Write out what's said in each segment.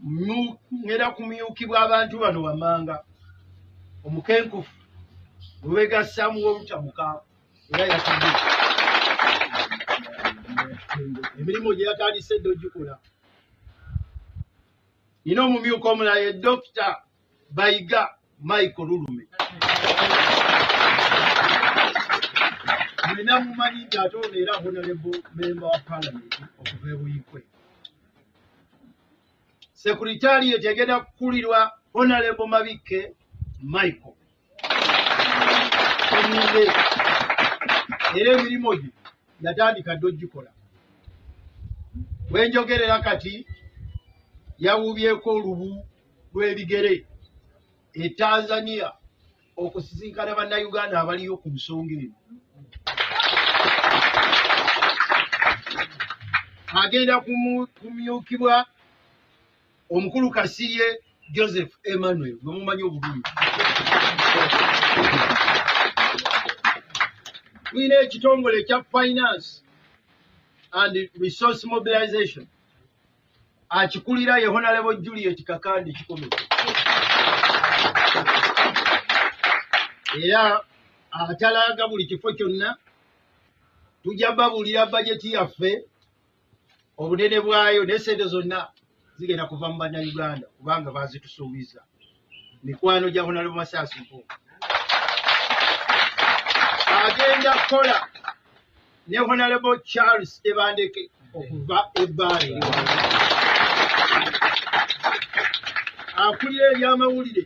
ngera kumyukibwa abantu bano wamanga omukenkufu Lubega Samuel Utamuka era yatudde emirimu gye yatandise dogikola ino omumyuka omulala ye Dr. Bayiga Michael Lulume mwena mumanyi nti ate ono era honorable member wa parliament okuva e Buyikwe Secretariat egenda kukulirwa Honorable Mabike Michael era emirimu gye yatandika dogikola wenjogerera kati yawubyeko olubu lw'ebigere e Tanzania okusisinkana bannayuganda abaliyo ku nsonga eno agenda kumyukibwa omukulu Kasirye Joseph Emmanuel gwe mumanyi obulungi tulina ekitongole kya finance and resource mobilization akikulira ye Honorable Juliet Kakandi Kikomeko era atalaga buli kifo kyonna tujja babuulira bajeti yaffe obunene bwayo n'essente zonna zigenda kuva mu bannayuganda kubanga bazitusuubiza mikwano gya Honorable Masasi Mpuuga agenda kukola ne Honorable Charles Tebandeke okuva ebbaale akulira ebyamawulire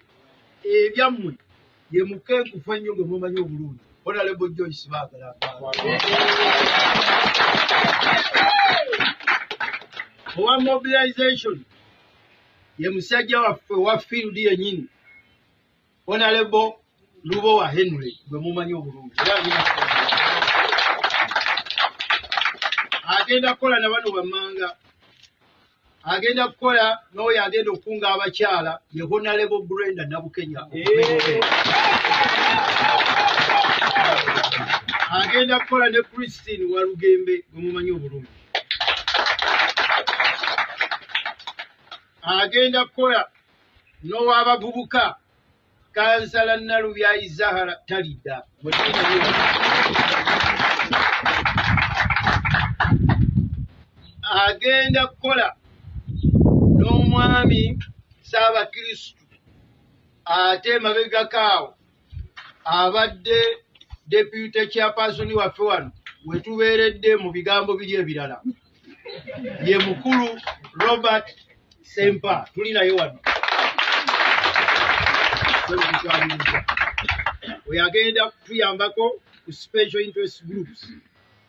ebyammwe ye mukenkufu ennyo gwe mumanyi obulungi Honorable Joyce Baagala owa mobilization ye musajja waffe wa field yennyini Honorable Lubowa Henry gwe mumanyi obulungi agenda kukola na bano bammanga agenda kukola n'oyo agenda okukunga abakyala ye Honorable Brenda Nabukenya agenda kukola ne Christine Walugembe gwe mumanyi obulungi agenda kukola n'ow'abavubuka Kansala Nalubya Zahara Talida agenda kukola n'omwami Ssaabakristu ate mabega kaawo abadde deputy chairperson waffe wano wetubeeredde mu bigambo biri ebirala ye mukulu Robert Sempa tulinayo wano oyo agenda kutuyambako ku special interest groups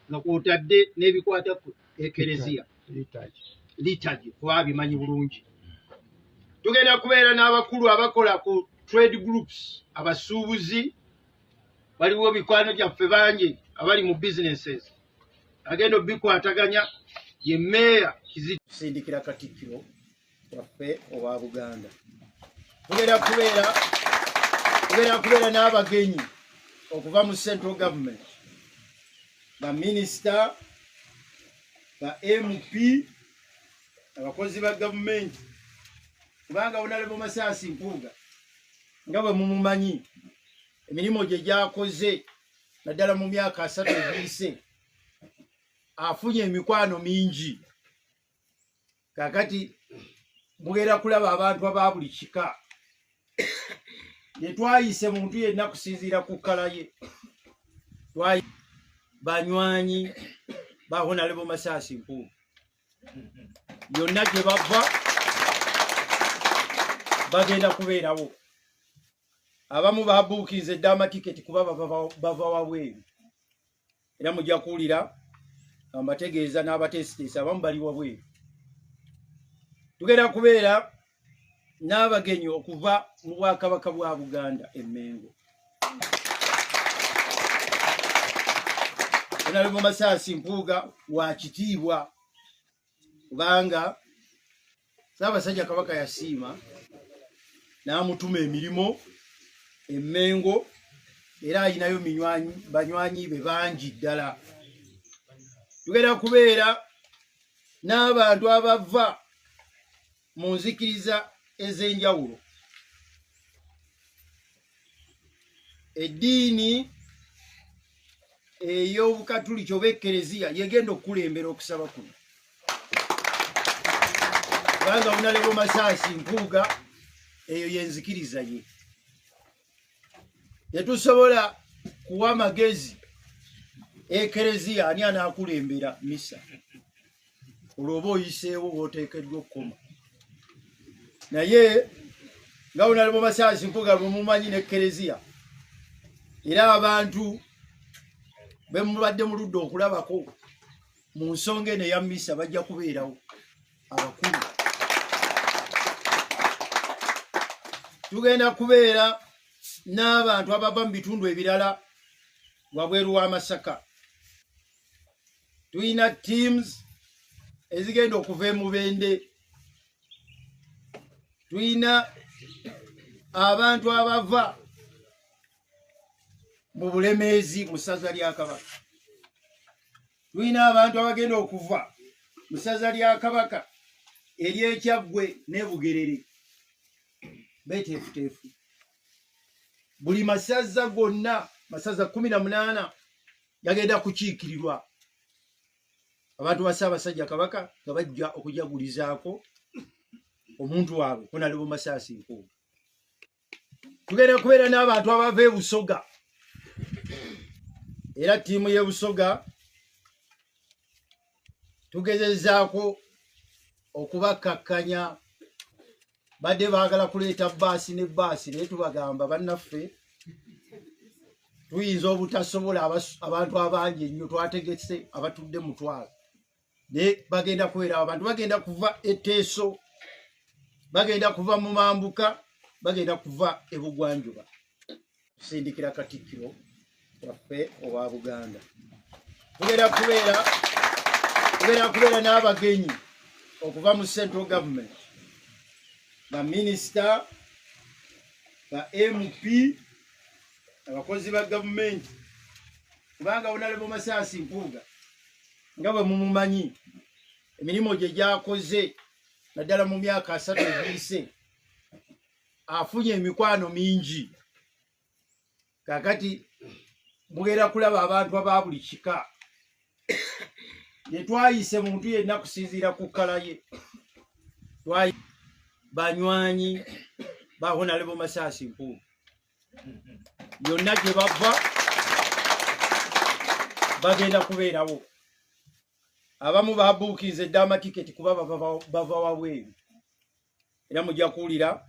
nga kwotadde n'ebikwata ku ekereziya liturgy kuba bimanyi bulungi tugenda kubeera n'abakulu abakola ku trade groups abasuubuzi baliwo bikwano gyaffe bangi abali mu businesses agenda obikwataganya ye meya Kizito Katikkiro waffe owa Buganda tugenda kubeera n'abagenyi okuva mu central government ba minister ba MP abakozi ba government kubanga Honorable Masasi Mpuuga nga bwe mumumanyi emirimu gye gyakoze naddala mu myaka 3 ebiyise afunye emikwano mingi kakati mugenda kulaba abantu aba buli kika yetwayise muntu yenna kusinziira ku kkala ye banywanyi ba Honorable Masasi Mpuuga yonna gye bava bagenda kubeerawo abamu babuukize dda amatiketi kuba bava wabweru era mujja kuwulira ambategeeza n'abateesiteesi abamu bali wabweru tugenda kubeera n'abagenyi okuva mu Bwakabaka bwa Buganda e Mengo Honorable Masasi Mpuuga wa kitiibwa kubanga Ssaabasajja Kabaka yasiima n'amutuma emirimu e Mengo era ayinayo banywanyi be bangi ddala tugenda kubeera n'abantu abava mu nzikiriza ez'enjawulo. Eddiini ey'Obukatuliki oba Ekereziya yegenda okukulembera okusaba kuno. Kubanga Honorable Masaasi Mpuuga eyo yenzikiriza ye. Tetusobola kuwa magezi Ekereziya ani anaakulembera misa. Olwo oba oyiseewo bw'oteekeddwa okukoma. Naye nga Honorable Masaasi Mpuuga bwe mumanyi n'Ekereziya, era abantu be mubadde muludde okulabako mu nsonga eno eya misa bajja kubeerawo abakulu. Tugenda kubeera n'abantu abava mu bitundu ebirala wabweru w'Amasaka. Tuyina teams ezigenda okuva e Mubende. Tuyina abantu abava mu Bulemeezi mu ssaza lya Kabaka. Tuyina abantu abagenda okuva mu ssaza lya Kabaka ery'Ekyaggwe ne Bugerere. Beteefuteefu. Buli masaza gonna, masaza 18 yagenda kukiikirirwa. Abantu ba Ssaabasajja Kabaka nga bajja okujagulizaako omuntu waabwe Honorable Masaasi Mpuuga. Tugenda kubeera n'abantu abava e Busoga. Era ttiimu y'e Busoga tugezezaako okubakkakkanya. Badde baagala kuleeta bbaasi ne bbaasi naye tubagamba bannaffe tuyinza obutasobola abantu abangi ennyo twategese abatudde mu Twala. Naye bagenda kubeera abantu bagenda kuva e Teeso, bagenda kuva mu Mambuka, bagenda kuva e Bugwanjuba kusindikira Katikkiro waffe owa Buganda. Tugenda kubeera n'abagenyi okuva mu Central Government, ba minisita, ba MP, abakozi ba gavumenti. Kubanga Honorable Masaasi Mpuuga nga bwe mumumanyi emirimu gye gyakoze naddala mu myaka 3 egiyise, afunye emikwano mingi. Kakati mugenda kulaba abantu aba buli kika. Ye twayise muntu yenna kusinziira ku kkala ye. Banywanyi ba Honorable Masaasi Mpuuga yonna gye bava bagenda kubeerawo. Abamu babuukiza edda amatiketi kuba bava wabweru. Era mujja kuwulira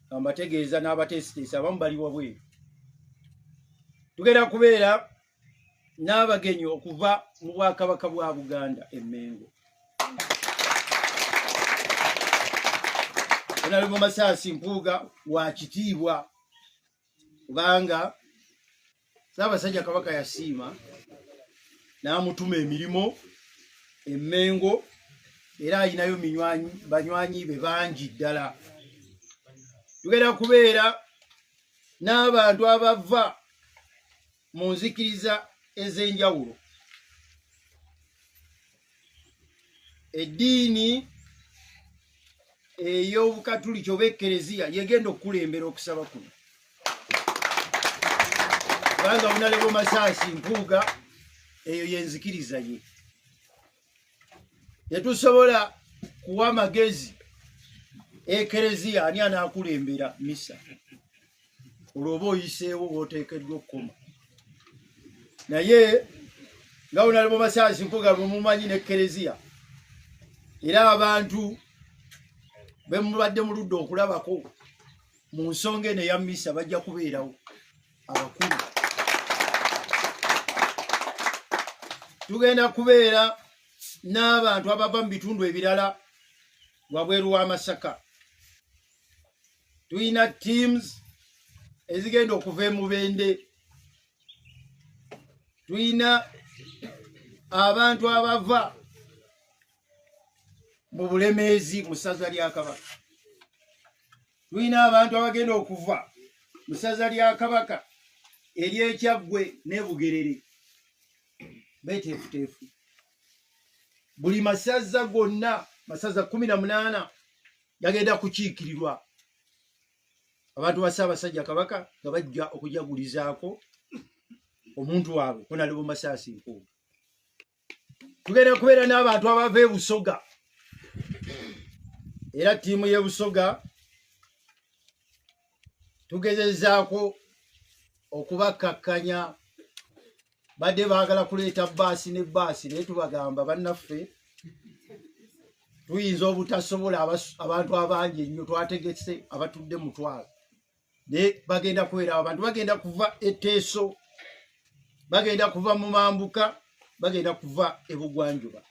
ambategeeza n'abateesiteesi abamu bali wabweru. Tugenda kubeera n'abagenyi okuva mu Bwakabaka bwa Buganda e Mengo. Honorable Masaasi Mpuuga wa kitiibwa kubanga Ssaabasajja Kabaka yasiima n'amutuma emirimu e Mengo, era ayinayo banywanyi be bangi ddala. Tugenda kubeera n'abantu abava mu nzikiriza ez'enjawulo. Eddiini ey'Obukatuliki oba Ekereziya yegenda okukulembera okusaba kuno. Kubanga Honorable Masaasi Mpuuga eyo yenzikiriza ye. Tetusobola kuwa magezi Ekereziya ani anaakulembera misa. Olwo oba oyiseewo bw'oteekeddwa okukoma. Naye nga Honorable Masaasi Mpuuga bwe mumanyi n'Ekereziya, era abantu be mubadde muludde okulabako mu nsonga eno eya misa bajja kubeerawo abakulu. Tugenda kubeera n'abantu abava mu bitundu ebirala wabweru w'Amasaka. Tuyina teams ezigenda okuva e Mubende. Tuyina abantu abava mu Bulemeezi mu ssaza lya Kabaka. Tuyina abantu abagenda okuva mu ssaza lya Kabaka ery'Ekyaggwe ne Bugerere. Beteefuteefu. Buli masaza gonna, masaza 18 yagenda kukiikirirwa abantu ba Ssaabasajja Kabaka nga bajja okujagulizaako omuntu waabwe Honorable Masaasi Nkuubo. Tugenda kubeera n'abantu abava e Busoga era ttiimu y'e Busoga tugezezaako okubakkakkanya badde baagala kuleeta baasi ne baasi naye tubagamba bannaffe tuyinza obutasobola abantu abangi ennyo twategese abatudde mutwalo naye bagenda kubeera abantu bagenda kuva e Teeso bagenda kuva mu Mambuka bagenda kuva e Bugwanjuba